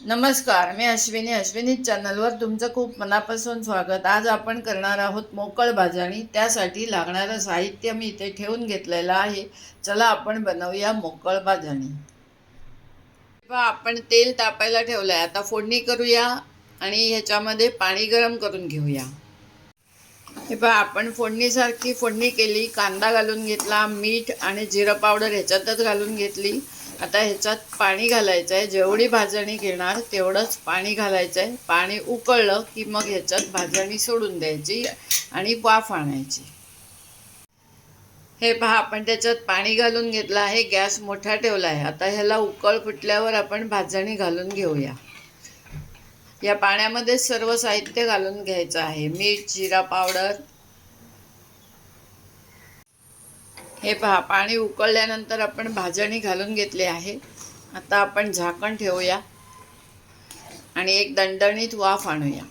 नमस्कार, मी अश्विनी चॅनलवर तुमचं खूप मनापासून स्वागत। आज आपण करणार आहोत मोकळ भाजणी। त्यासाठी लागणारं साहित्य मी इथे ठेवून घेतलेलं आहे। चला आपण बनवूया मोकळ भाजणी। आपण तेल तापायला ठेवलं आहे, आता फोडणी करूया आणि ह्याच्यामध्ये पाणी गरम करून घेऊया। हे पहा, आपण फोडणीसारखी फोडणी केली, कांदा घालून घेतला, मीठ आणि जिरं पावडर ह्याच्यातच घालून घेतली। आता ह्याच्यात पाणी घालायचं आहे, जेवढी भाजणी घेणार तेवढंच पाणी घालायचं आहे। पाणी उकळलं की मग ह्याच्यात भाजणी सोडून द्यायची आणि वाफ आणायची। हे पहा, आपण त्याच्यात पाणी घालून घेतलं आहे, गॅस मोठा ठेवला आहे। आता ह्याला उकळ फुटल्यावर आपण भाजणी घालून घेऊया। या पाण्यामध्ये सर्व साहित्य घालून घ्यायचं आहे, मीठ, जिरा पावडर। हे पहा, पाणी उकळल्यानंतर आपण भाजणी घालून घेतली आहे। आता आपण झाकण ठेवूया आणि एक दणदणीत वाफ आणूया।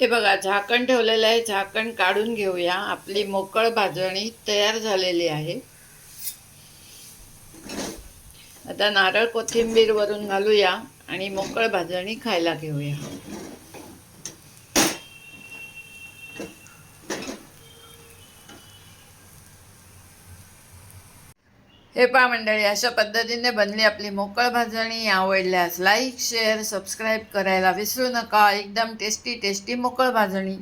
हे बघा, झाकण ठेवलेलं आहे, झाकण काढून घेऊया। आपली मोकळ भाजणी तयार झालेली आहे। आता नारळ कोथिंबीर वरून घालूया आणि मोकळ भाजणी खायला घेऊया। हे पहा मंडळी, अशा पद्धतीने बनली आपली मोकळ भाजणी। आवडल्यास लाईक, शेअर, सबस्क्राईब करायला विसरू नका। एकदम टेस्टी मोकळ भाजणी।